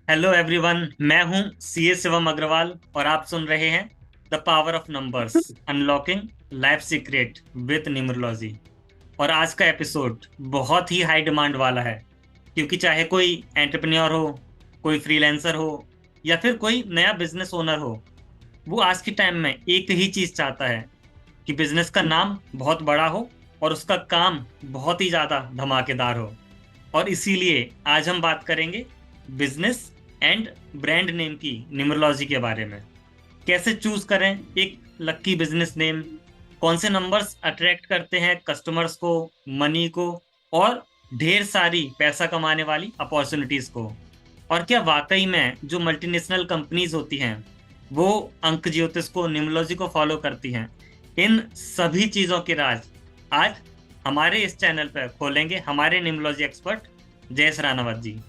Hello everyone, मैं हूं CA Shivam Agarwal और आप सुन रहे हैं the power of numbers unlocking life secret with numerology. और आज का एपिसोड बहुत ही हाई डिमांड वाला है, क्योंकि चाहे कोई एंटरप्रेन्योर हो, कोई फ्रीलांसर हो या फिर कोई नया बिजनेस ओनर हो, वो आज के टाइम में एक ही चीज चाहता है कि बिजनेस का नाम बहुत बड़ा हो और उसका काम बहुत ही ज्यादा धमाकेदार हो। और इसीलिए आज हम बात करेंगे बिजनेस एंड ब्रांड नेम की न्यूमरोलॉजी के बारे में। कैसे चूज करें एक लक्की बिजनेस नेम, कौन से नंबर्स अट्रैक्ट करते हैं कस्टमर्स को, मनी को और ढेर सारी पैसा कमाने वाली अपॉर्चुनिटीज को। और क्या वाकई में जो मल्टीनेशनल कंपनीज होती हैं वो अंक ज्योतिष को, न्यूमरोलॉजी को फॉलो करती हैं। इन सभी चीजों के राज आज हमारे इस चैनल पर खोलेंगे हमारे न्यूमरोलॉजी एक्सपर्ट जयेश रानावत जी।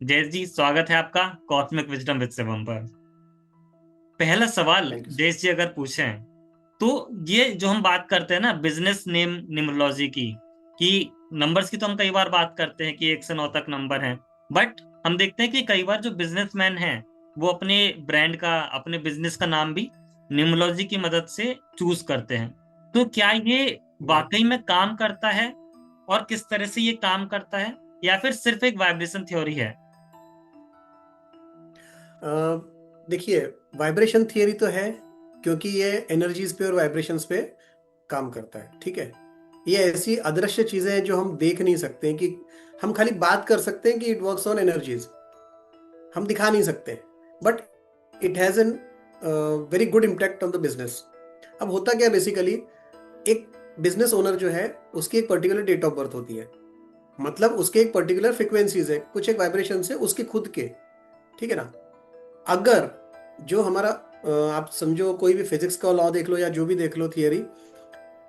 जयेश जी, स्वागत है आपका कॉस्मिक विजडम विद शिवम पर। पहला सवाल थैंक यू सर। जयेश जी अगर पूछें तो ये जो हम बात करते हैं ना बिजनेस नेम न्यूमरोलॉजी की, कि नंबर्स की तो हम कई बार बात करते हैं कि 1 से 9 तक नंबर हैं, बट हम देखते हैं कि कई बार जो बिजनेसमैन हैं वो अपने ब्रांड का, अपने बिजनेस का नाम भी न्यूमरोलॉजी की मदद से चूज करते हैं। तो क्या ये जी। वाकई में काम करता है और किस तरह से ये काम करता है, या फिर सिर्फ एक वाइब्रेशन थ्योरी है? देखिए, वाइब्रेशन थियरी तो है, क्योंकि ये एनर्जीज पे और वाइब्रेशंस पे काम करता है। ठीक है, ये ऐसी अदृश्य चीजें हैं जो हम देख नहीं सकते हैं, कि हम खाली बात कर सकते हैं कि इट वर्क्स ऑन एनर्जीज, हम दिखा नहीं सकते, but it has an very good impact on the business. अब होता क्या बेसिकली, एक बिजनेस ओनर जो है उसकी एक पर्टिकुलर डेट ऑफ बर्थ होती है, मतलब उसके एक पर्टिकुलर फ्रिक्वेंसीज है, कुछ एक वाइब्रेशन है उसके खुद के। ठीक है ना। अगर जो हमारा आप समझो कोई भी फिजिक्स का लॉ देख लो या जो भी देख लो थियरी,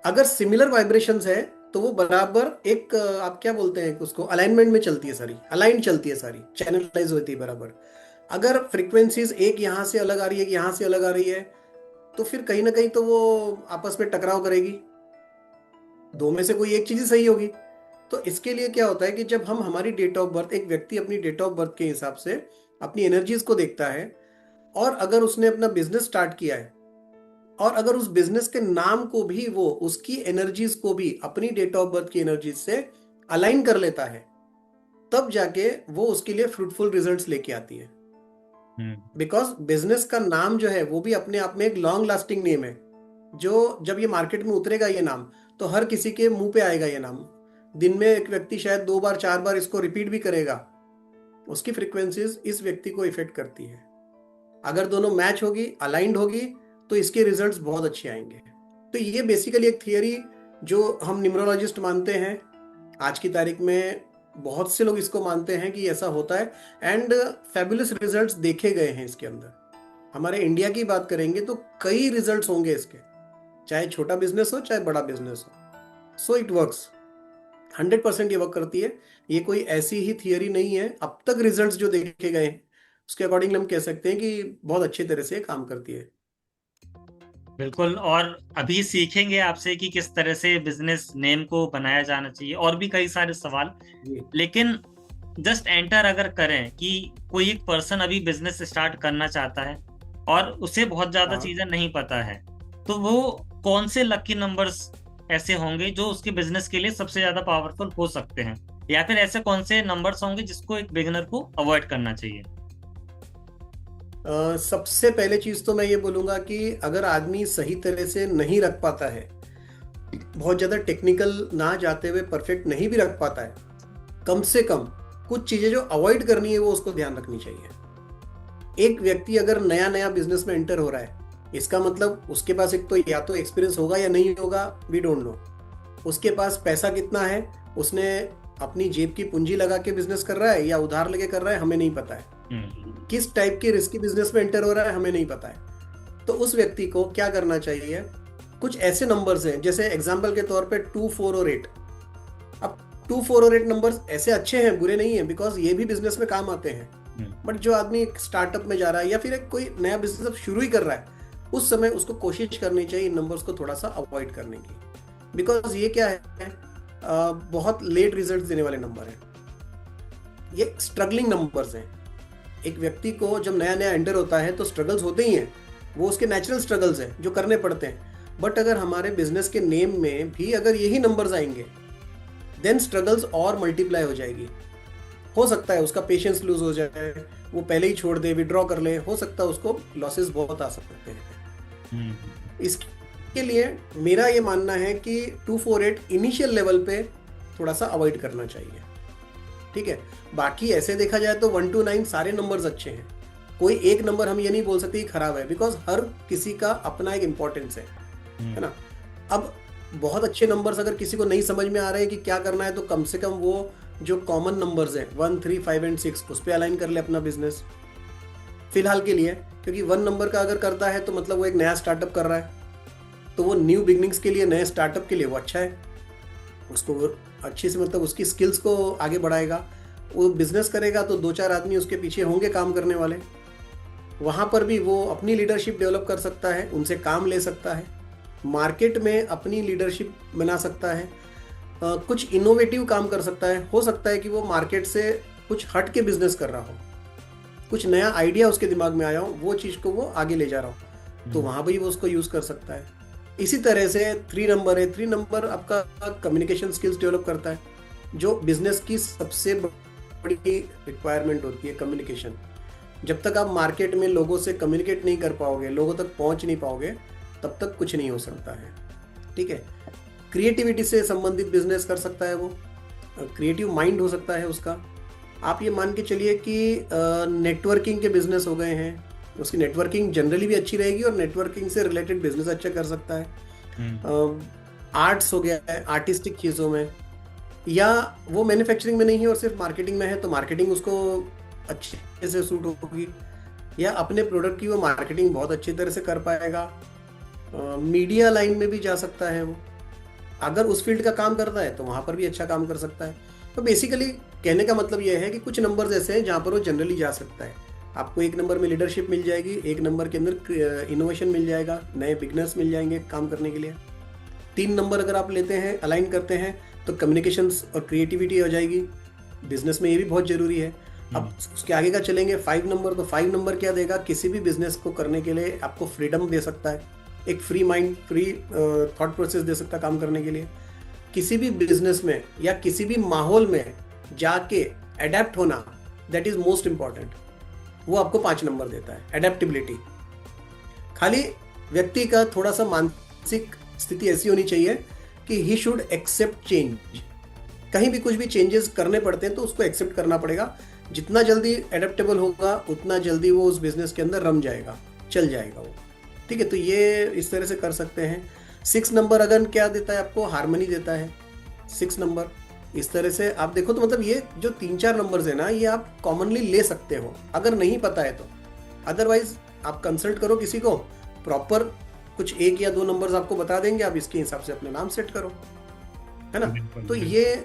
अगर सिमिलर वाइब्रेशंस है तो वो बराबर एक आप क्या बोलते हैं उसको, अलाइनमेंट में चलती है सारी, अलाइन चलती है सारी, चैनलाइज होती है बराबर। अगर फ्रीक्वेंसीज एक यहाँ से अलग आ रही है, कि यहाँ से अलग आ रही है, तो फिर कहीं ना कहीं तो वो आपस में टकराव करेगी, दो में से कोई एक चीज ही सही होगी। तो इसके लिए क्या होता है कि जब हम हमारी डेट ऑफ बर्थ, एक व्यक्ति अपनी डेट ऑफ बर्थ के हिसाब से अपनी एनर्जीज को देखता है, और अगर उसने अपना बिजनेस स्टार्ट किया है, और अगर उस बिजनेस के नाम को भी वो उसकी एनर्जीज को भी अपनी डेट ऑफ बर्थ की एनर्जीज से अलाइन कर लेता है, तब जाके वो उसके लिए फ्रूटफुल रिजल्ट्स लेके आती है। हम्म। बिकॉज बिजनेस का नाम जो है वो भी अपने आप में एक लॉन्ग लास्टिंग नेम है, जो जब ये मार्केट में उतरेगा ये नाम, तो हर किसी के मुंह पे आएगा ये नाम। दिन में एक व्यक्ति शायद 2 बार 4 बार इसको रिपीट भी करेगा, उसकी फ्रीक्वेंसीज इस व्यक्ति को इफेक्ट करती है। अगर दोनों मैच होगी, अलाइंड होगी, तो इसके रिजल्ट्स बहुत अच्छे आएंगे। तो ये बेसिकली एक थियरी जो हम न्यूमरोलॉजिस्ट मानते हैं, आज की तारीख में बहुत से लोग इसको मानते हैं कि ऐसा होता है, एंड फैबुलस रिजल्ट्स देखे गए हैं इसके अंदर। हमारे इंडिया की बात करेंगे तो कई रिजल्ट्स होंगे इसके, चाहे छोटा बिजनेस हो चाहे बड़ा बिजनेस हो। सो इट वर्क्स, 100% ये वर्क करती है। ये कोई ऐसी ही थियरी नहीं है, अब तक रिजल्ट्स जो देखे गए हैं उसके अकॉर्डिंग हम कह सकते हैं कि बहुत अच्छी तरह से काम करती है। बिल्कुल। और अभी सीखेंगे आपसे कि किस तरह से बिजनेस नेम को बनाया जाना चाहिए, और भी कई सारे सवाल। जी। लेकिन जस्ट एंटर अगर करें कि कोई एक पर्सन अभी बिजनेस स्टार्ट करना चाहता है और उसे बहुत ज्यादा हाँ। चीजें नहीं पता है, तो वो कौन से लकी नंबर्स ऐसे होंगे जो उसके बिजनेस के लिए सबसे ज्यादा पावरफुल हो सकते हैं, या फिर ऐसे कौन से नंबर्स होंगे जिसको एक बिगिनर को अवॉइड करना चाहिए? सबसे पहले चीज तो मैं ये बोलूंगा कि अगर आदमी सही तरह से नहीं रख पाता है, बहुत ज्यादा टेक्निकल ना जाते हुए परफेक्ट नहीं भी रख पाता है, कम से कम कुछ चीजें जो अवॉइड करनी है वो उसको ध्यान रखनी चाहिए। एक व्यक्ति अगर नया नया बिजनेस में एंटर हो रहा है, इसका मतलब उसके पास एक तो या तो एक्सपीरियंस होगा या नहीं होगा, वी डोंट नो। उसके पास पैसा कितना है, उसने अपनी जेब की पूंजी लगा के बिजनेस कर रहा है या उधार लेके कर रहा है, हमें नहीं पता है। हम्म। किस टाइप के रिस्की बिजनेस में एंटर हो रहा है, हमें नहीं पता है। तो उस व्यक्ति को क्या करना चाहिए, कुछ ऐसे नंबर्स हैं, जैसे एग्जाम्पल के तौर पे 2, 4 और 8। अब 2, 4 और 8 नंबर्स ऐसे अच्छे हैं, बुरे नहीं है, बिकॉज ये भी बिजनेस में काम आते हैं। हम्म। बट जो आदमी एक स्टार्टअप में जा रहा है या फिर एक कोई नया बिजनेस अब शुरू ही कर रहा है, उस समय उसको कोशिश करनी चाहिए इन नंबर्स को थोड़ा सा अवॉइड करने की, बिकॉज ये क्या है, बहुत लेट रिजल्ट देने वाले नंबर हैं, ये स्ट्रगलिंग नंबर्स हैं। एक व्यक्ति को जब नया नया एंटर होता है तो स्ट्रगल्स होते ही हैं, वो उसके नेचुरल स्ट्रगल्स हैं जो करने पड़ते हैं। बट अगर हमारे बिजनेस के नेम में भी अगर यही नंबर्स आएंगे, देन स्ट्रगल्स और मल्टीप्लाई हो जाएगी। हो सकता है उसका पेशेंस लूज हो जाए, वो पहले ही छोड़ दे, विड्रॉ कर ले, हो सकता है उसको लॉसेस बहुत आ सकते हैं। इसके लिए मेरा ये मानना है कि 248 इनिशियल लेवल पे थोड़ा सा अवॉइड करना चाहिए, ठीक है। बाकी ऐसे देखा जाए तो 1 to 9 सारे नंबर्स अच्छे हैं, कोई एक नंबर हम ये नहीं बोल सकते कि खराब है, बिकॉज हर किसी का अपना एक इम्पोर्टेंस है ना। अब बहुत अच्छे नंबर्स अगर किसी को नहीं समझ में आ रहे हैं कि क्या करना है, तो कम से कम वो जो कॉमन नंबर्स हैं 1, 3, 5 एंड 6 उस पर अलाइन कर ले अपना बिजनेस फिलहाल के लिए, क्योंकि 1 नंबर का अगर करता है तो मतलब वो एक नया स्टार्टअप कर रहा है, तो वो न्यू बिगनिंग्स के लिए, नए स्टार्टअप के लिए वो अच्छा है, उसको अच्छे से मतलब उसकी स्किल्स को आगे बढ़ाएगा। वो बिजनेस करेगा तो 2-4 आदमी उसके पीछे होंगे काम करने वाले, वहाँ पर भी वो अपनी लीडरशिप डेवलप कर सकता है, उनसे काम ले सकता है, मार्केट में अपनी लीडरशिप बना सकता है, कुछ इनोवेटिव काम कर सकता है। हो सकता है कि वो मार्केट से कुछ हट के बिजनेस कर रहा हो, कुछ नया आइडिया उसके दिमाग में आया हो, वो चीज़ को वो आगे ले जा रहा हो, तो वहाँ भी वो उसको यूज़ कर सकता है। इसी तरह से 3 नंबर है, 3 नंबर आपका कम्युनिकेशन स्किल्स डेवलप करता है, जो बिजनेस की सबसे बड़ी रिक्वायरमेंट होती है, कम्युनिकेशन। जब तक आप मार्केट में लोगों से कम्युनिकेट नहीं कर पाओगे, लोगों तक पहुंच नहीं पाओगे, तब तक कुछ नहीं हो सकता है, ठीक है। क्रिएटिविटी से संबंधित बिजनेस कर सकता है वो, क्रिएटिव माइंड हो सकता है उसका। आप ये मान के चलिए कि नेटवर्किंग के बिजनेस हो गए हैं, उसकी नेटवर्किंग जनरली भी अच्छी रहेगी और नेटवर्किंग से रिलेटेड बिजनेस अच्छा कर सकता है। आर्ट्स हो गया है, आर्टिस्टिक चीज़ों में, या वो मैन्युफैक्चरिंग में नहीं है और सिर्फ मार्केटिंग में है, तो मार्केटिंग उसको अच्छे से सूट होगी, या अपने प्रोडक्ट की वो मार्केटिंग बहुत अच्छी तरह से कर पाएगा। मीडिया लाइन में भी जा सकता है वो, अगर उस फील्ड का काम करता है तो वहाँ पर भी अच्छा काम कर सकता है। तो बेसिकली कहने का मतलब ये है कि कुछ नंबर्स ऐसे हैं जहाँ पर वो जनरली जा सकता है। आपको 1 नंबर में लीडरशिप मिल जाएगी, 1 नंबर के अंदर इनोवेशन मिल जाएगा, नए बिगनर्स मिल जाएंगे काम करने के लिए। 3 नंबर अगर आप लेते हैं, अलाइन करते हैं, तो कम्युनिकेशंस और क्रिएटिविटी हो जाएगी, बिजनेस में ये भी बहुत जरूरी है। अब उसके आगे का चलेंगे 5 नंबर, तो 5 नंबर क्या देगा, किसी भी बिजनेस को करने के लिए आपको फ्रीडम दे सकता है, एक free mind, free thought process दे सकता है काम करने के लिए। किसी भी बिजनेस में या किसी भी माहौल में जाके अडेप्ट होना, दैट इज मोस्ट इंपॉर्टेंट, वो आपको 5 नंबर देता है, एडेप्टेबिलिटी। खाली व्यक्ति का थोड़ा सा मानसिक स्थिति ऐसी होनी चाहिए कि ही शुड एक्सेप्ट चेंज। कहीं भी कुछ भी चेंजेस करने पड़ते हैं तो उसको एक्सेप्ट करना पड़ेगा। जितना जल्दी एडेप्टेबल होगा उतना जल्दी वो उस बिजनेस के अंदर रम जाएगा, चल जाएगा वो, ठीक है। तो ये इस तरह से कर सकते हैं। 6 नंबर अगर क्या देता है आपको, हार्मनी देता है 6 नंबर। इस तरह से आप देखो तो मतलब ये जो 3-4 नंबर्स है ना, ये आप कॉमनली ले सकते हो अगर नहीं पता है तो। अदरवाइज आप कंसल्ट करो किसी को, प्रॉपर कुछ 1 या 2 नंबर्स आपको बता देंगे, आप इसके हिसाब से अपने नाम सेट करो, है ना। तो ये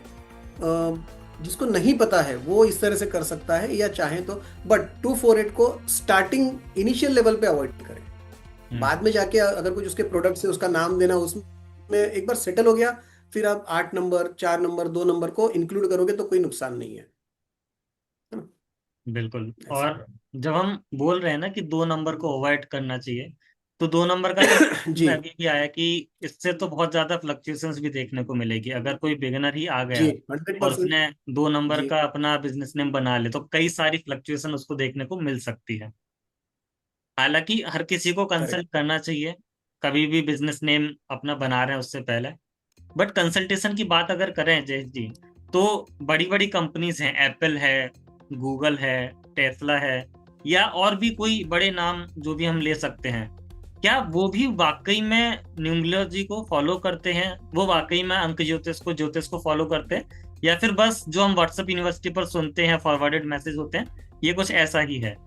जिसको नहीं पता है वो इस तरह से कर सकता है, या चाहे तो, बट 248 को स्टार्टिंग इनिशियल लेवल पे अवॉइड करें। बाद में जाके अगर कुछ उसके प्रोडक्ट से उसका नाम देना, उसमें एक बार सेटल हो गया, फिर आप 8 नंबर, 4 नंबर, 2 नंबर को इंक्लूड करोगे तो कोई नुकसान नहीं है। बिल्कुल। और जब हम बोल रहे हैं ना कि 2 नंबर को अवॉइड करना चाहिए, तो 2 नंबर का तो जी में अभी भी आया कि इससे तो बहुत ज्यादा फ्लक्चुएशंस भी देखने को मिलेगी। अगर कोई बिगिनर ही आ जी गया और 100%। उसने 2 नंबर जी का अपना बिजनेस नेम बना ले, तो कई सारी फ्लक्चुएशन उसको देखने को मिल सकती है। हालांकि हर किसी को करेक्ट। कंसल्ट करना चाहिए कभी भी बिजनेस नेम अपना बना रहे हैं उससे पहले। बट कंसल्टेशन की बात अगर करें जय जी, तो बड़ी बड़ी कंपनीज हैं, एप्पल है, गूगल है, टेस्ला है, या और भी कोई बड़े नाम जो भी हम ले सकते हैं, क्या वो भी वाकई में न्यूमरोलॉजी को फॉलो करते हैं? वो वाकई में अंक ज्योतिष को फॉलो करते हैं, या फिर बस जो हम व्हाट्सएप यूनिवर्सिटी पर सुनते हैं, फॉरवर्डेड मैसेज होते हैं, ये कुछ ऐसा ही है?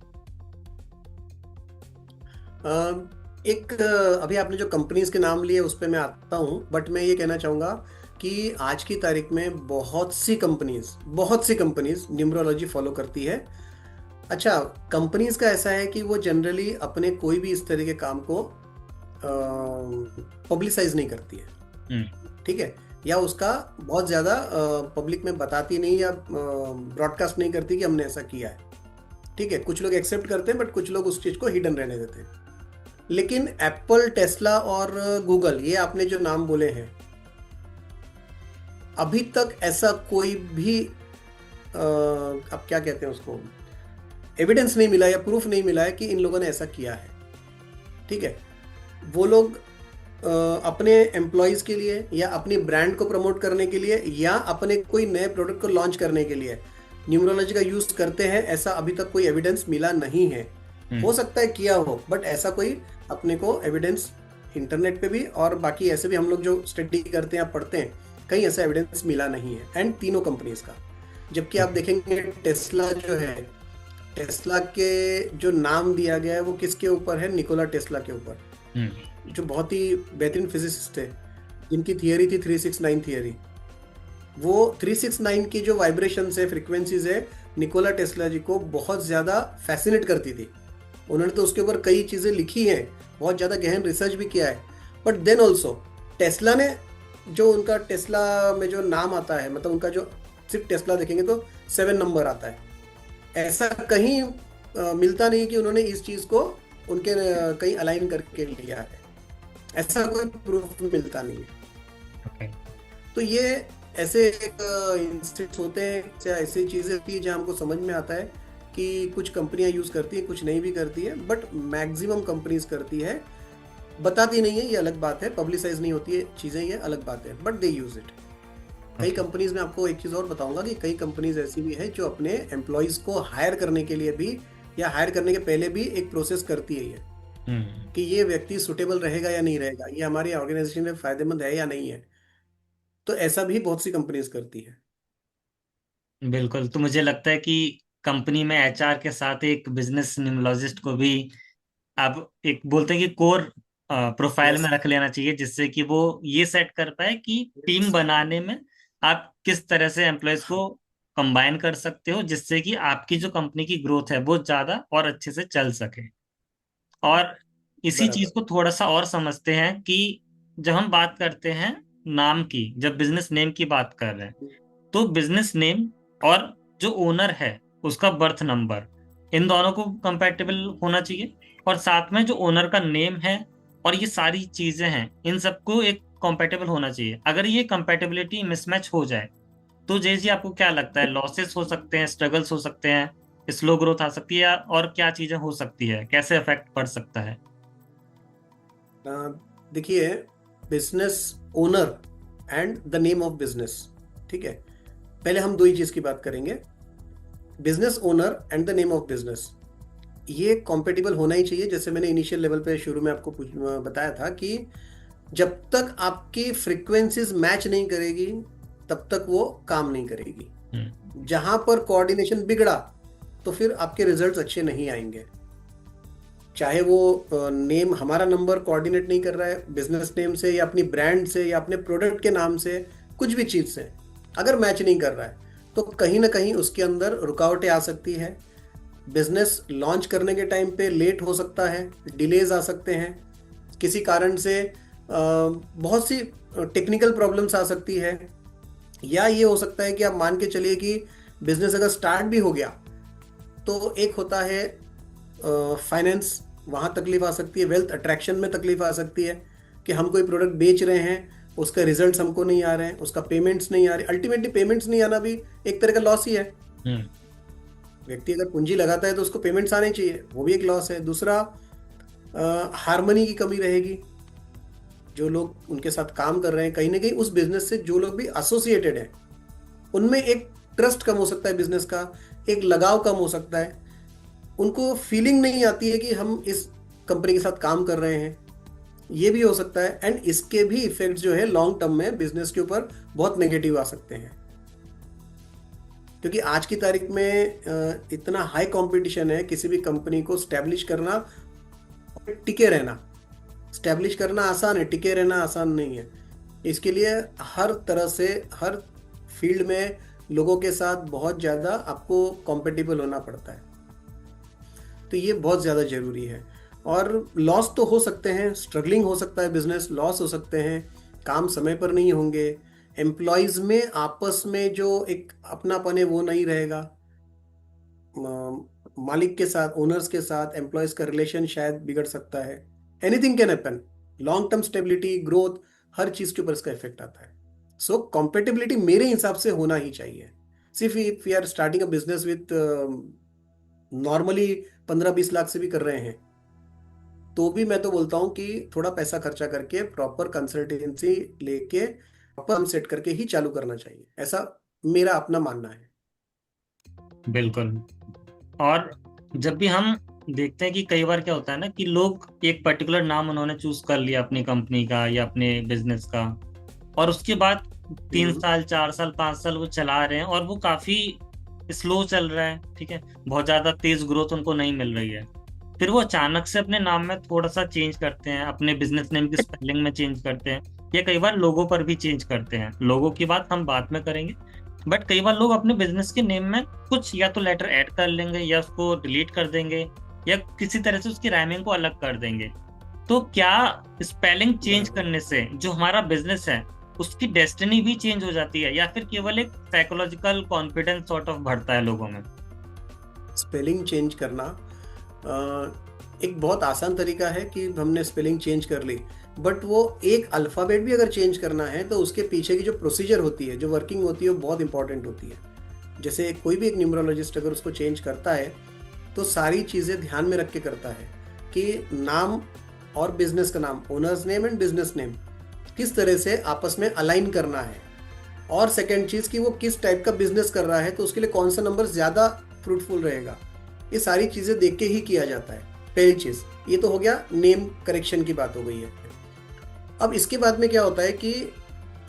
एक अभी आपने जो कंपनीज के नाम लिए उस पर मैं आता हूँ, बट मैं ये कहना चाहूँगा कि आज की तारीख में बहुत सी कंपनीज न्यूमरोलॉजी फॉलो करती है। अच्छा, कंपनीज का ऐसा है कि वो जनरली अपने कोई भी इस तरह के काम को पब्लिसाइज नहीं करती है, हम्म। ठीक है, या उसका बहुत ज्यादा पब्लिक में बताती नहीं या ब्रॉडकास्ट नहीं करती कि हमने ऐसा किया है, ठीक है। कुछ लोग एक्सेप्ट करते हैं बट कुछ लोग उस चीज को हिडन रहने देते हैं। लेकिन एप्पल, टेस्ला और गूगल, ये आपने जो नाम बोले हैं, अभी तक ऐसा कोई भी अब क्या कहते हैं उसको, एविडेंस नहीं मिला या प्रूफ नहीं मिला है कि इन लोगों ने ऐसा किया है, ठीक है। वो लोग अपने एम्प्लॉयज के लिए या अपनी ब्रांड को प्रमोट करने के लिए या अपने कोई नए प्रोडक्ट को लॉन्च करने के लिए न्यूमरोलॉजी का यूज करते हैं, ऐसा अभी तक कोई एविडेंस मिला नहीं है। हो सकता है किया हो, बट ऐसा कोई अपने को एविडेंस इंटरनेट पे भी और बाकी ऐसे भी हम लोग जो स्टडी करते हैं, पढ़ते हैं, कहीं ऐसा एविडेंस मिला नहीं है। एंड तीनों कंपनीज का, जबकि आप देखेंगे टेस्ला जो है, टेस्ला के जो नाम दिया गया है वो किसके ऊपर है, निकोला टेस्ला के ऊपर, जो बहुत ही बेहतरीन फिजिसिस्ट थे, जिनकी थियरी थी 369 थियरी। वो 369 की जो वाइब्रेशन है, फ्रीक्वेंसीज है, निकोला टेस्ला जी को बहुत ज्यादा फैसिनेट करती थी। उन्होंने तो उसके ऊपर कई चीजें लिखी हैं, बहुत ज्यादा गहन रिसर्च भी किया है। बट देन ऑल्सो टेस्ला ने, जो उनका टेस्ला में जो नाम आता है, मतलब उनका जो सिर्फ टेस्ला देखेंगे तो 7 नंबर आता है, ऐसा कहीं मिलता नहीं कि उन्होंने इस चीज को उनके कहीं अलाइन करके लिया है, ऐसा कोई प्रूफ मिलता नहीं है। तो ये ऐसे एक इंस्टीट्यूट होते हैं या ऐसी चीजें होती है जहाँ हमको समझ में आता है कि कुछ कंपनियां यूज करती है, कुछ नहीं भी करती है, बट मैक्सिमम कंपनीज करती है। बताती नहीं है, ये अलग बात है, पब्लिसाइज नहीं होती है चीजें, ये अलग बात है, बट दे यूज इट। कई कंपनीज में आपको एक चीज और बताऊंगा कि कई कंपनीज ऐसी भी है जो अपने एम्प्लॉयज को हायर करने के लिए भी या हायर करने के पहले भी एक प्रोसेस करती है ये, कि ये व्यक्ति सुटेबल रहेगा या नहीं रहेगा, ये हमारी ऑर्गेनाइजेशन में फायदेमंद है या नहीं है। तो ऐसा भी बहुत सी कंपनीज करती है। बिल्कुल। तो मुझे लगता है कि कंपनी में एचआर के साथ एक बिजनेस न्यूमरोलॉजिस्ट को भी आप एक बोलते हैं कि कोर प्रोफाइल यस, में रख लेना चाहिए, जिससे कि वो ये सेट कर पाए कि टीम यस, बनाने में आप किस तरह से एम्प्लॉयज को कंबाइन कर सकते हो, जिससे कि आपकी जो कंपनी की ग्रोथ है वो ज्यादा और अच्छे से चल सके। और इसी चीज बराबर। को थोड़ा सा और समझते हैं कि जब हम बात करते हैं नाम की, जब बिजनेस नेम की बात कर रहे हैं, तो बिजनेस नेम और जो ओनर है उसका बर्थ नंबर, इन दोनों को कंपैटिबल होना चाहिए। और साथ में जो ओनर का नेम है और ये सारी चीजें हैं, इन सबको एक कंपैटिबल होना चाहिए। अगर ये कंपैटिबिलिटी मिसमैच हो जाए तो जय जी आपको क्या लगता है, लॉसेस हो सकते हैं, स्ट्रगल्स हो सकते हैं, स्लो ग्रोथ आ सकती है, और क्या चीजें हो सकती है, कैसे इफेक्ट पड़ सकता है? देखिए, business owner and the name of business, ठीक है, पहले हम दो ही चीज की बात करेंगे। Business owner and the name of business, ये कॉम्पेटिबल होना ही चाहिए। जैसे मैंने इनिशियल लेवल पे शुरू में आपको बताया था कि जब तक आपकी फ्रीक्वेंसीज मैच नहीं करेगी तब तक वो काम नहीं करेगी। जहां पर कोऑर्डिनेशन बिगड़ा तो फिर आपके रिजल्ट्स अच्छे नहीं आएंगे। चाहे वो नेम, हमारा नंबर कोऑर्डिनेट नहीं कर रहा है बिजनेस नेम से या अपनी ब्रांड से या अपने प्रोडक्ट के नाम से, कुछ भी चीज से अगर मैच नहीं कर रहा है तो कहीं ना कहीं उसके अंदर रुकावटें आ सकती है। बिजनेस लॉन्च करने के टाइम पे लेट हो सकता है, डिलेज आ सकते हैं किसी कारण से, बहुत सी टेक्निकल प्रॉब्लम्स आ सकती है। या ये हो सकता है कि आप मान के चलिए कि बिजनेस अगर स्टार्ट भी हो गया तो एक होता है फाइनेंस, वहां तकलीफ आ सकती है, वेल्थ अट्रैक्शन में तकलीफ आ सकती है कि हम कोई प्रोडक्ट बेच रहे हैं, उसका रिजल्ट्स हमको नहीं आ रहे हैं, उसका पेमेंट्स नहीं आ रही। अल्टीमेटली पेमेंट्स नहीं आना भी एक तरह का लॉस ही है। व्यक्ति अगर पूंजी लगाता है तो उसको पेमेंट्स आने चाहिए, वो भी एक लॉस है। दूसरा, हार्मनी की कमी रहेगी। जो लोग उनके साथ काम कर रहे हैं, कहीं ना कहीं उस बिजनेस से जो लोग भी एसोसिएटेड हैं, उनमें एक ट्रस्ट कम हो सकता है, बिजनेस का एक लगाव कम हो सकता है। उनको फीलिंग नहीं आती है कि हम इस कंपनी के साथ काम कर रहे हैं, ये भी हो सकता है। एंड इसके भी इफेक्ट जो है लॉन्ग टर्म में बिजनेस के ऊपर बहुत नेगेटिव आ सकते हैं, क्योंकि आज की तारीख में इतना हाई कंपटीशन है, किसी भी कंपनी को स्टैब्लिश करना, टिके रहना। स्टैब्लिश करना आसान है, टिके रहना आसान नहीं है। इसके लिए हर तरह से, हर फील्ड में लोगों के साथ बहुत ज़्यादा आपको कॉम्पेटिबल होना पड़ता है। तो ये बहुत ज़्यादा ज़रूरी है। और लॉस तो हो सकते हैं, स्ट्रगलिंग हो सकता है, बिजनेस लॉस हो सकते हैं, काम समय पर नहीं होंगे, एम्प्लॉयज में आपस में जो एक अपनापन है वो नहीं रहेगा, मालिक के साथ, ओनर्स के साथ एम्प्लॉयज का रिलेशन शायद बिगड़ सकता है। Anything can happen. Long term stability, growth, हर चीज के ऊपर इसका इफेक्ट आता है। सो कॉम्पेटिबिलिटी मेरे हिसाब से होना ही चाहिए। सिर्फ if we are starting a business with normally 15-20 lakh से भी कर रहे हैं, तो भी मैं तो बोलता हूँ कि थोड़ा पैसा खर्चा करके प्रॉपर कंसल्टेंसी लेके प्रॉपर हम सेट करके ही चालू करना चाहिए, ऐसा मेरा अपना मानना है। बिल्कुल। और जब भी हम देखते हैं कि कई बार क्या होता है ना कि लोग एक पर्टिकुलर नाम उन्होंने चूज कर लिया अपनी कंपनी का या अपने बिजनेस का, और उसके बाद 3 साल 4 साल 5 साल वो चला रहे हैं और वो काफी स्लो चल रहा है, ठीक है, बहुत ज्यादा तेज ग्रोथ उनको नहीं मिल रही है। फिर वो अचानक से अपने नाम में थोड़ा सा चेंज करते हैं, अपने बिजनेस नेम की स्पेलिंग में चेंज करते हैं, या कई बार लोगों पर भी चेंज करते हैं। लोगों की बात हम बाद में करेंगे, बट कई बार लोग अपने बिजनेस के नेम में कुछ या तो लेटर ऐड कर लेंगे या उसको डिलीट कर देंगे, या किसी तरह से उसकी राइमिंग को अलग कर देंगे। तो क्या स्पेलिंग चेंज बराबर। करने से जो हमारा बिजनेस है उसकी डेस्टिनी भी चेंज हो जाती है, या फिर केवल एक साइकोलॉजिकल कॉन्फिडेंस सॉर्ट ऑफ बढ़ता है लोगों में? स्पेलिंग चेंज करना एक बहुत आसान तरीका है कि हमने स्पेलिंग चेंज कर ली, बट वो एक अल्फ़ाबेट भी अगर चेंज करना है तो उसके पीछे की जो प्रोसीजर होती है, जो वर्किंग होती है, वो बहुत इंपॉर्टेंट होती है। जैसे कोई भी एक न्यूमरोलॉजिस्ट अगर उसको चेंज करता है तो सारी चीज़ें ध्यान में रख के करता है कि नाम और बिजनेस का नाम, owners name and business name, किस तरह से आपस में अलाइन करना है। और सेकेंड चीज़ कि वो किस टाइप का बिजनेस कर रहा है तो उसके लिए कौन सा नंबर ज़्यादा फ्रूटफुल रहेगा, ये सारी चीज़ें देख के ही किया जाता है। पहली चीज़ ये तो हो गया, नेम करेक्शन की बात हो गई है। अब इसके बाद में क्या होता है कि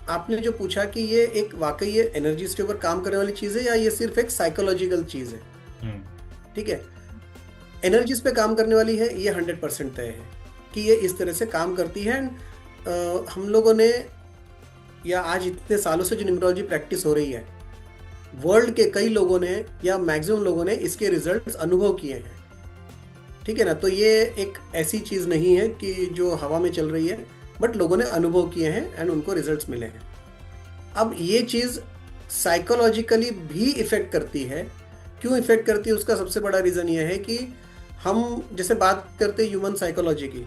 आपने जो पूछा कि ये एक वाकई ये एनर्जीज के ऊपर काम करने वाली चीज़ है या ये सिर्फ एक साइकोलॉजिकल चीज़ है। हम्म। ठीक है, एनर्जीज पे काम करने वाली है, ये 100% तय है कि ये इस तरह से काम करती है। हम लोगों ने, या आज इतने सालों से जो न्यूमरोलॉजी प्रैक्टिस हो रही है, वर्ल्ड के कई लोगों ने या मैक्सिमम लोगों ने इसके रिजल्ट्स अनुभव किए हैं। ठीक है ना, तो ये एक ऐसी चीज़ नहीं है कि जो हवा में चल रही है, बट लोगों ने अनुभव किए हैं एंड उनको रिजल्ट्स मिले हैं। अब ये चीज़ साइकोलॉजिकली भी इफेक्ट करती है। क्यों इफेक्ट करती है, उसका सबसे बड़ा रीज़न ये है कि हम जैसे बात करते हैं ह्यूमन साइकोलॉजी की,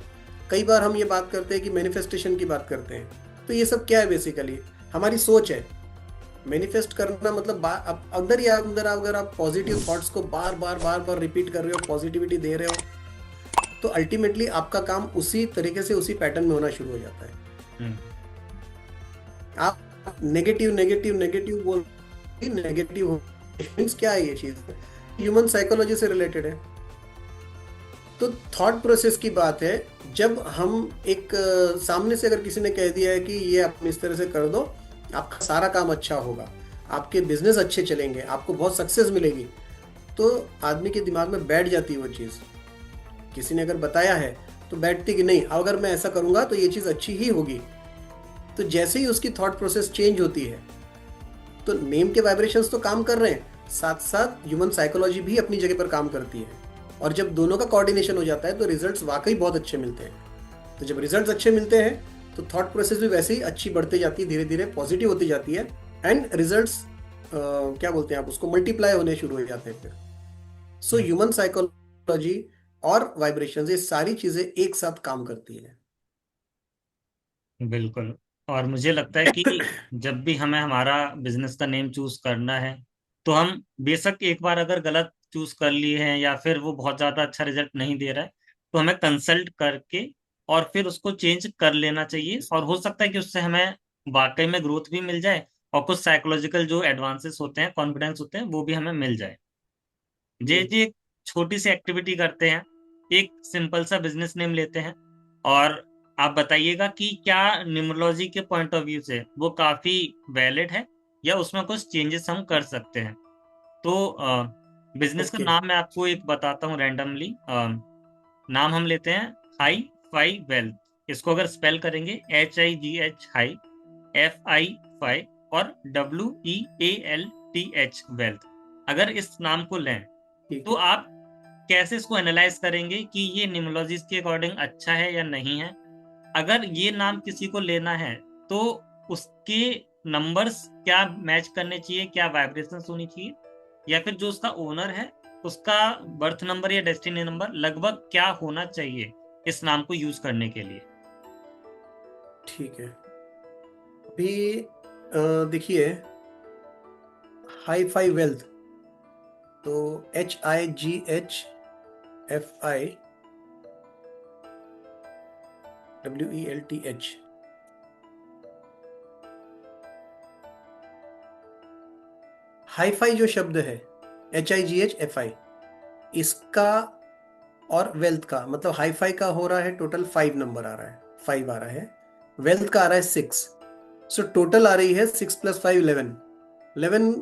कई बार हम ये बात करते हैं कि मैनिफेस्टेशन की बात करते हैं, तो ये सब क्या है, बेसिकली हमारी सोच है। मैनिफेस्ट करना मतलब अब अंदर ही अंदर अगर आप पॉजिटिव थॉट्स को बार बार बार बार रिपीट कर रहे हो, पॉजिटिविटी दे रहे हो, तो अल्टीमेटली आपका काम उसी तरीके से उसी पैटर्न में होना शुरू हो जाता है। हम्म। आप नेगेटिव नेगेटिव नेगेटिव बोल, नेगेटिव मीन्स क्या है, ये चीज ह्यूमन साइकोलॉजी से रिलेटेड है। तो थॉट प्रोसेस की बात है। जब हम एक सामने से अगर किसी ने कह दिया है कि ये आप इस तरह से कर दो, आपका सारा काम अच्छा होगा, आपके बिजनेस अच्छे चलेंगे, आपको बहुत सक्सेस मिलेगी, तो आदमी के दिमाग में बैठ जाती है वो चीज़। किसी ने अगर बताया है तो बैठती कि नहीं, अगर मैं ऐसा करूंगा तो ये चीज़ अच्छी ही होगी। तो जैसे ही उसकी थॉट प्रोसेस चेंज होती है, तो नेम के वाइब्रेशंस तो काम कर रहे हैं, साथ साथ ह्यूमन साइकोलॉजी भी अपनी जगह पर काम करती है। और जब दोनों का कोऑर्डिनेशन हो जाता है तो रिजल्ट्स वाकई बहुत अच्छे मिलते हैं। तो जब रिजल्ट्स अच्छे मिलते हैं तो थॉट प्रोसेस भी वैसे ही अच्छी बढ़ती जाती है, धीरे धीरे पॉजिटिव होती जाती है, एंड रिजल्ट्स क्या बोलते हैं आप उसको, मल्टीप्लाई होने शुरू हो जाते हैं फिर। सो ह्यूमन साइकोलॉजी और वाइब्रेशंस, ये सारी चीजें एक साथ काम करती है। बिल्कुल। और मुझे लगता है कि जब भी हमें हमारा बिजनेस का नेम चूज करना है, तो हम बेशक एक बार अगर गलत चूज कर लिए हैं या फिर वो बहुत ज्यादा अच्छा रिजल्ट नहीं दे रहा है, तो हमें कंसल्ट करके और फिर उसको चेंज कर लेना चाहिए। और हो सकता है कि उससे हमें वाकई में ग्रोथ भी मिल जाए, और कुछ साइकोलॉजिकल जो एडवांसेस होते हैं, कॉन्फिडेंस होते हैं, वो भी हमें मिल जाए। जी जी। जी, एक छोटी सी एक्टिविटी करते हैं, एक सिंपल सा बिजनेस नेम लेते हैं, और आप बताइएगा कि क्या न्यूमरोलॉजी के पॉइंट ऑफ व्यू से वो काफी वैलिड है, या उसमें कुछ चेंजेस हम कर सकते हैं। तो बिजनेस का ओके। नाम मैं आपको एक बताता हूँ रैंडमली। नाम हम लेते हैं हाई फाई वेल्थ। इसको अगर स्पेल करेंगे, HIGH हाई, FI और WEALTH वेल्थ। अगर इस नाम को लें ठीक तो है। आप कैसे इसको एनालाइज करेंगे कि ये न्यूमरोलॉजी के अकॉर्डिंग अच्छा है या नहीं है। अगर ये नाम किसी को लेना है तो उसके नंबर्स क्या मैच करने चाहिए, क्या वाइब्रेशन होनी चाहिए, या फिर जो उसका ओनर है उसका बर्थ नंबर या डेस्टिनी नंबर लगभग क्या होना चाहिए इस नाम को यूज करने के लिए। ठीक है। अभी देखिए, हाई फाई वेल्थ, तो HIGHFIWELTH, हाई फाई जो शब्द है, HIGHFI, इसका और वेल्थ का मतलब हाई फाई का हो रहा है टोटल 5 नंबर आ रहा है, 5 आ रहा है। वेल्थ का आ रहा है 6। सो टोटल आ रही है 6 + 5 11। 11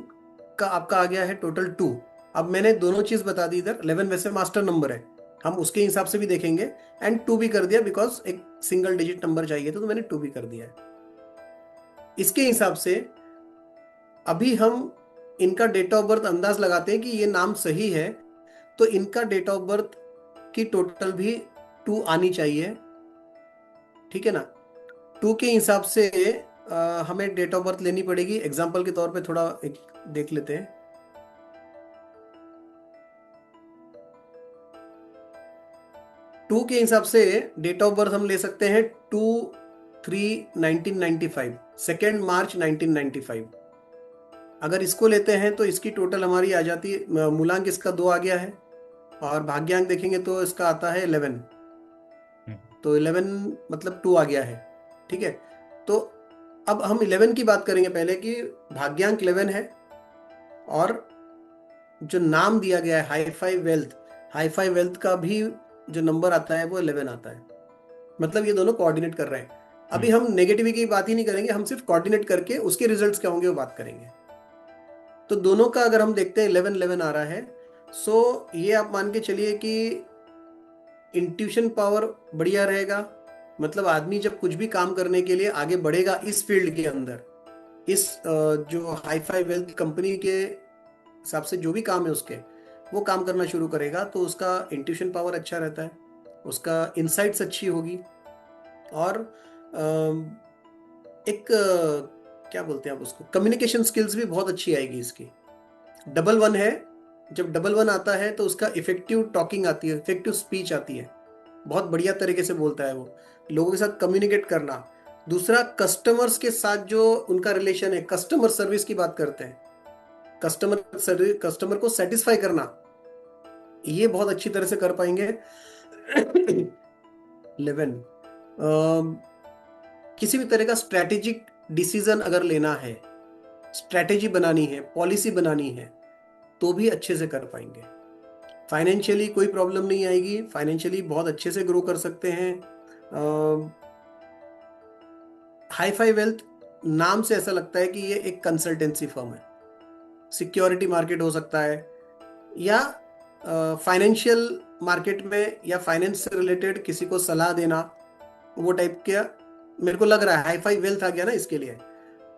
का आपका आ गया है टोटल 2। अब मैंने दोनों चीज बता दी इधर। 11 वैसे मास्टर नंबर है, हम उसके हिसाब से भी देखेंगे, एंड 2 भी कर दिया बिकॉज एक सिंगल डिजिट नंबर चाहिए तो मैंने 2 भी कर दिया है। इसके हिसाब से अभी हम इनका डेट ऑफ बर्थ अंदाज लगाते हैं कि ये नाम सही है, तो इनका डेट ऑफ बर्थ की टोटल भी 2 आनी चाहिए, ठीक है ना। 2 के हिसाब से हमें डेट ऑफ बर्थ लेनी पड़ेगी। एग्जाम्पल के तौर पे थोड़ा एक देख लेते हैं। 2 के हिसाब से डेट ऑफ बर्थ हम ले सकते हैं 2/3/1995, 2 मार्च 1995। अगर इसको लेते हैं तो इसकी टोटल हमारी आ जाती है, मूलांक इसका 2 आ गया है, और भाग्यांक देखेंगे तो इसका आता है 11। तो 11 मतलब 2 आ गया है, ठीक है। तो अब हम 11 की बात करेंगे पहले, कि भाग्यांक 11 है, और जो नाम दिया गया है हाई फाई वेल्थ का भी जो नंबर आता है वो 11 आता है। मतलब ये दोनों कोऑर्डिनेट कर रहे हैं। अभी हम नेगेटिविटी की बात ही नहीं करेंगे, हम सिर्फ कोऑर्डिनेट करके उसके रिजल्ट्स क्या होंगे वो बात करेंगे। तो दोनों का अगर हम देखते हैं 11 11 आ रहा है, सो ये आप मान के चलिए कि इंट्यूशन पावर बढ़िया रहेगा। मतलब आदमी जब कुछ भी काम करने के लिए आगे बढ़ेगा इस फील्ड के अंदर, इस जो हाई फाई वेल्थ कंपनी के हिसाब से जो भी काम है उसके, वो काम करना शुरू करेगा, तो उसका इंट्यूशन पावर अच्छा रहता है, उसका इंसाइट्स अच्छी होगी, और एक क्या बोलते हैं आप उसको, कम्युनिकेशन स्किल्स भी बहुत अच्छी आएगी इसकी। डबल वन है, जब डबल वन आता है तो उसका इफेक्टिव टॉकिंग आती है, इफेक्टिव स्पीच आती है, बहुत बढ़िया तरीके से बोलता है वो, लोगों के साथ कम्युनिकेट करना। दूसरा, कस्टमर्स के साथ जो उनका रिलेशन है, कस्टमर सर्विस की बात करते हैं, कस्टमर को सेटिस्फाई करना, ये बहुत अच्छी तरह से कर पाएंगे। 11, किसी भी तरह का स्ट्रैटेजिक डिसीजन अगर लेना है, स्ट्रैटेजी बनानी है, पॉलिसी बनानी है, तो भी अच्छे से कर पाएंगे। फाइनेंशियली कोई प्रॉब्लम नहीं आएगी, फाइनेंशियली बहुत अच्छे से ग्रो कर सकते हैं। हाई फाई वेल्थ नाम से ऐसा लगता है कि ये एक कंसल्टेंसी फर्म है, सिक्योरिटी मार्केट हो सकता है, या फाइनेंशियल मार्केट में, या फाइनेंस से रिलेटेड किसी को सलाह देना, वो टाइप का मेरे को लग रहा है। हाई फाई वेल्थ आ गया ना इसके लिए।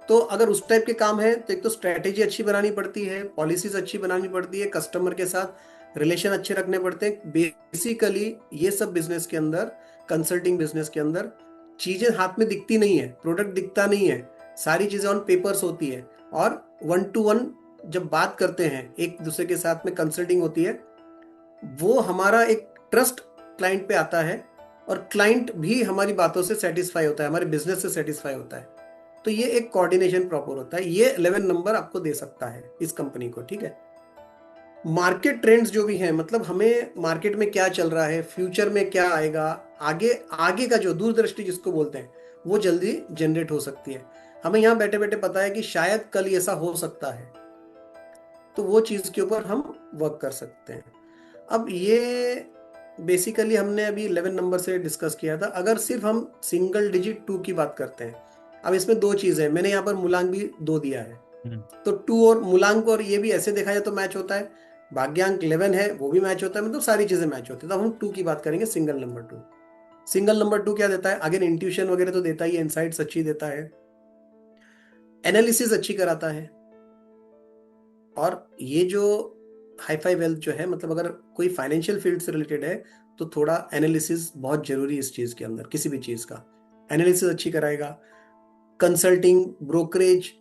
तो अगर उस टाइप के काम है तो एक तो स्ट्रैटेजी अच्छी बनानी पड़ती है, पॉलिसीज अच्छी बनानी पड़ती है, कस्टमर के साथ रिलेशन अच्छे रखने पड़ते हैं। बेसिकली ये सब बिजनेस के अंदर, कंसल्टिंग बिजनेस के अंदर, चीजें हाथ में दिखती नहीं है, प्रोडक्ट दिखता नहीं है, सारी चीजें ऑन पेपर्स होती है, और 1-to-1 जब बात करते हैं एक दूसरे के साथ में, कंसल्टिंग होती है, वो हमारा एक ट्रस्ट क्लाइंट पे आता है, और क्लाइंट भी हमारी बातों से सेटिस्फाई होता है, हमारे बिजनेस से सेटिस्फाई होता है। तो ये एक कोऑर्डिनेशन प्रॉपर होता है। ये 11 नंबर आपको दे सकता है इस कंपनी को, ठीक है। मार्केट ट्रेंड्स जो भी हैं, मतलब हमें मार्केट में क्या चल रहा है, फ्यूचर में क्या आएगा, आगे आगे का जो दूरदृष्टि जिसको बोलते हैं, वो जल्दी जनरेट हो सकती है। हमें यहाँ बैठे बैठे पता है कि शायद कल ऐसा हो सकता है, तो वो चीज के ऊपर हम वर्क कर सकते हैं। अब ये बेसिकली हमने अभी 11 नंबर से डिस्कस किया था। अगर सिर्फ हम सिंगल डिजिट 2 की बात करते हैं, अब इसमें दो चीजें, मैंने यहाँ पर मूलांक भी 2 दिया है, तो 2 और मूलांक और ये भी ऐसे देखा जाए तो मैच होता है, भाग्यांक 11 है वो भी मैच होता है, मतलब सारी चीजें मैच होती है। तो हम 2 की बात करेंगे, सिंगल नंबर 2। सिंगल नंबर 2 क्या देता है? अगेन इंट्यूशन वगैरह तो देता ही है, इनसाइट्स अच्छी देता है, एनालिसिस अच्छी कराता है, और ये जो हाई फाई वेल्थ जो है, मतलब अगर कोई फाइनेंशियल फील्ड से रिलेटेड है तो थोड़ा एनालिसिस बहुत जरूरी है इस चीज के अंदर। किसी भी चीज का एनालिसिस अच्छी कराएगा। कंसल्टिंग, ब्रोकरेज,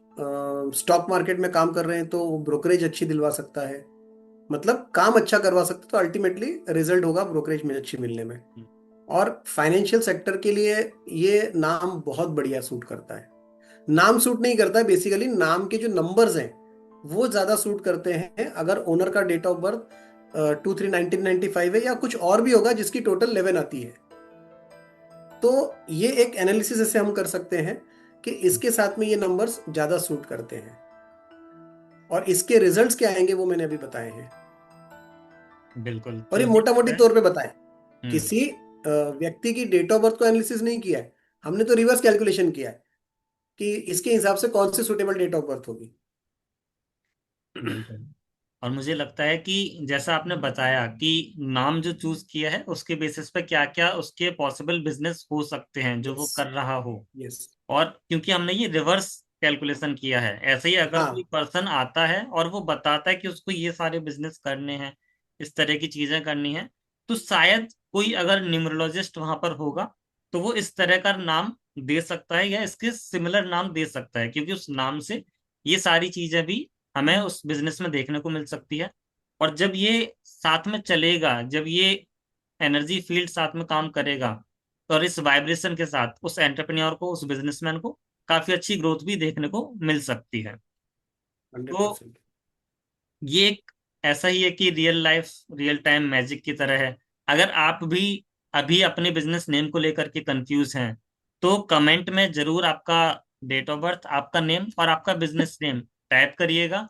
स्टॉक मार्केट में काम कर रहे हैं तो ब्रोकरेज अच्छी दिलवा सकता है, मतलब काम अच्छा करवा सकता है, तो अल्टीमेटली रिजल्ट होगा ब्रोकरेज में अच्छी मिलने में। और फाइनेंशियल सेक्टर के लिए ये नाम बहुत बढ़िया सूट करता है। नाम सूट नहीं करता है, बेसिकली नाम के जो नंबर्स हैं वो ज्यादा सूट करते हैं। अगर ओनर का डेट ऑफ बर्थ 2/3/1995 है या कुछ और भी होगा जिसकी टोटल 11 आती है, तो ये एक एनालिसिस ऐसे हम कर सकते हैं कि इसके साथ में ये नंबर्स ज्यादा सूट करते हैं। और इसके रिजल्ट्स क्या आएंगे वो मैंने अभी बताए हैं, बिल्कुल। और तो ये ये मोटा मोटी तौर पे बताए। हम्म किसी व्यक्ति की डेट ऑफ बर्थ को एनालिसिस नहीं किया है हमने, तो रिवर्स कैलकुलेशन किया है कि इसके हिसाब से कौन सी सुटेबल डेट ऑफ बर्थ होगी। बिल्कुल। और मुझे लगता है कि जैसा आपने बताया कि नाम जो चूज किया है उसके बेसिस पे क्या क्या उसके पॉसिबल बिजनेस हो सकते हैं जो वो यस, कर रहा हो। यस। और क्योंकि हमने ये रिवर्स कैलकुलेशन किया है, ऐसे ही अगर कोई हाँ, पर्सन आता है और वो बताता है कि उसको ये सारे बिजनेस करने हैं, इस तरह की चीजें करनी है, तो शायद कोई अगर न्यूमरोलॉजिस्ट वहां पर होगा तो वो इस तरह का नाम दे सकता है या इसके सिमिलर नाम दे सकता है, क्योंकि उस नाम से ये सारी चीजें भी हमें उस बिजनेस में देखने को मिल सकती है। और जब ये साथ में चलेगा, जब ये एनर्जी फील्ड साथ में काम करेगा, तो और इस वाइब्रेशन के साथ उस एंटरप्रेन्योर को, उस बिजनेसमैन को काफी अच्छी ग्रोथ भी देखने को मिल सकती है। तो 100%। ये एक ऐसा ही है कि real life, real time magic की तरह है। अगर आप भी अभी अपने बिजनेस नेम को लेकर के कंफ्यूज हैं तो कमेंट में जरूर आपका डेट ऑफ बर्थ, आपका नेम और आपका बिजनेस नेम टाइप करिएगा,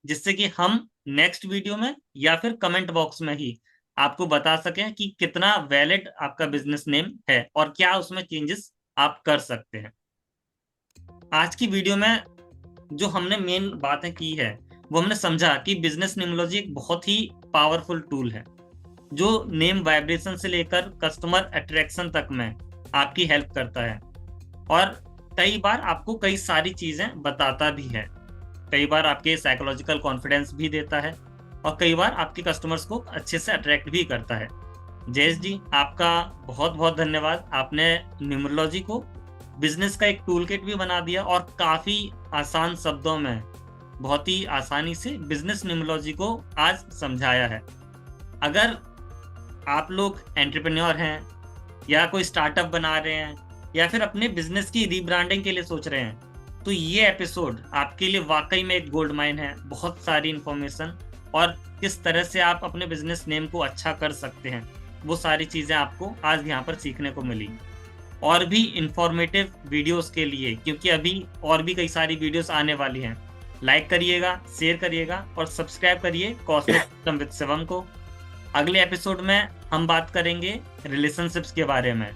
जिससे कि हम नेक्स्ट वीडियो में या फिर कमेंट बॉक्स में ही आपको बता सकें कि कितना वैलिड आपका बिजनेस नेम है और क्या उसमें चेंजेस आप कर सकते हैं। आज की वीडियो में जो हमने मेन बातें की है वो हमने समझा कि बिजनेस न्यूमरोलॉजी एक बहुत ही पावरफुल टूल है जो नेम वाइब्रेशन से लेकर कस्टमर अट्रैक्शन तक में आपकी हेल्प करता है। और कई बार आपको कई सारी चीजें बताता भी है, कई बार आपके साइकोलॉजिकल कॉन्फिडेंस भी देता है और कई बार आपके कस्टमर्स को अच्छे से अट्रैक्ट भी करता है। जयेश जी, आपका बहुत बहुत धन्यवाद। आपने न्यूमरोलॉजी को बिजनेस का एक टूल किट भी बना दिया और काफी आसान शब्दों में बहुत ही आसानी से बिजनेस न्यूमरोलॉजी को आज समझाया है। अगर आप लोग एंटरप्रेन्योर हैं या कोई स्टार्टअप बना रहे हैं या फिर अपने बिजनेस की रीब्रांडिंग के लिए सोच रहे हैं तो ये एपिसोड आपके लिए वाकई में एक गोल्ड माइन है। बहुत सारी इंफॉर्मेशन और किस तरह से आप अपने बिजनेस नेम को अच्छा कर सकते हैं वो सारी चीजें आपको आज यहाँ पर सीखने को मिली। और भी इंफॉर्मेटिव वीडियोस के लिए, क्योंकि अभी और भी कई सारी वीडियोस आने वाली हैं, लाइक करिएगा, शेयर करिएगा और सब्सक्राइब करिए कॉस्मिक सिस्टम विद शिवम को। अगले एपिसोड में हम बात करेंगे रिलेशनशिप्स के बारे में,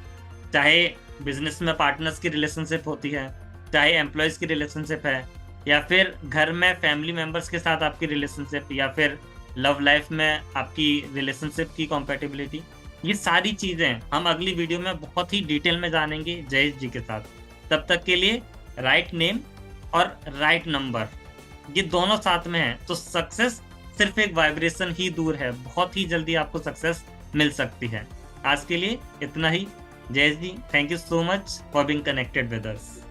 चाहे बिजनेस में पार्टनर्स की रिलेशनशिप होती है, चाहे एम्प्लॉयज की रिलेशनशिप है, या फिर घर में फैमिली मेंबर्स के साथ आपकी रिलेशनशिप, या फिर लव लाइफ में आपकी रिलेशनशिप की कॉम्पेटिबिलिटी। ये सारी चीजें हम अगली वीडियो में बहुत ही डिटेल में जानेंगे जयेश जी के साथ। तब तक के लिए राइट नेम और राइट नंबर, ये दोनों साथ में है तो सक्सेस सिर्फ एक वाइब्रेशन ही दूर है। बहुत ही जल्दी आपको सक्सेस मिल सकती है। आज के लिए इतना ही। Jayesh ji, thank you so much for being connected with us.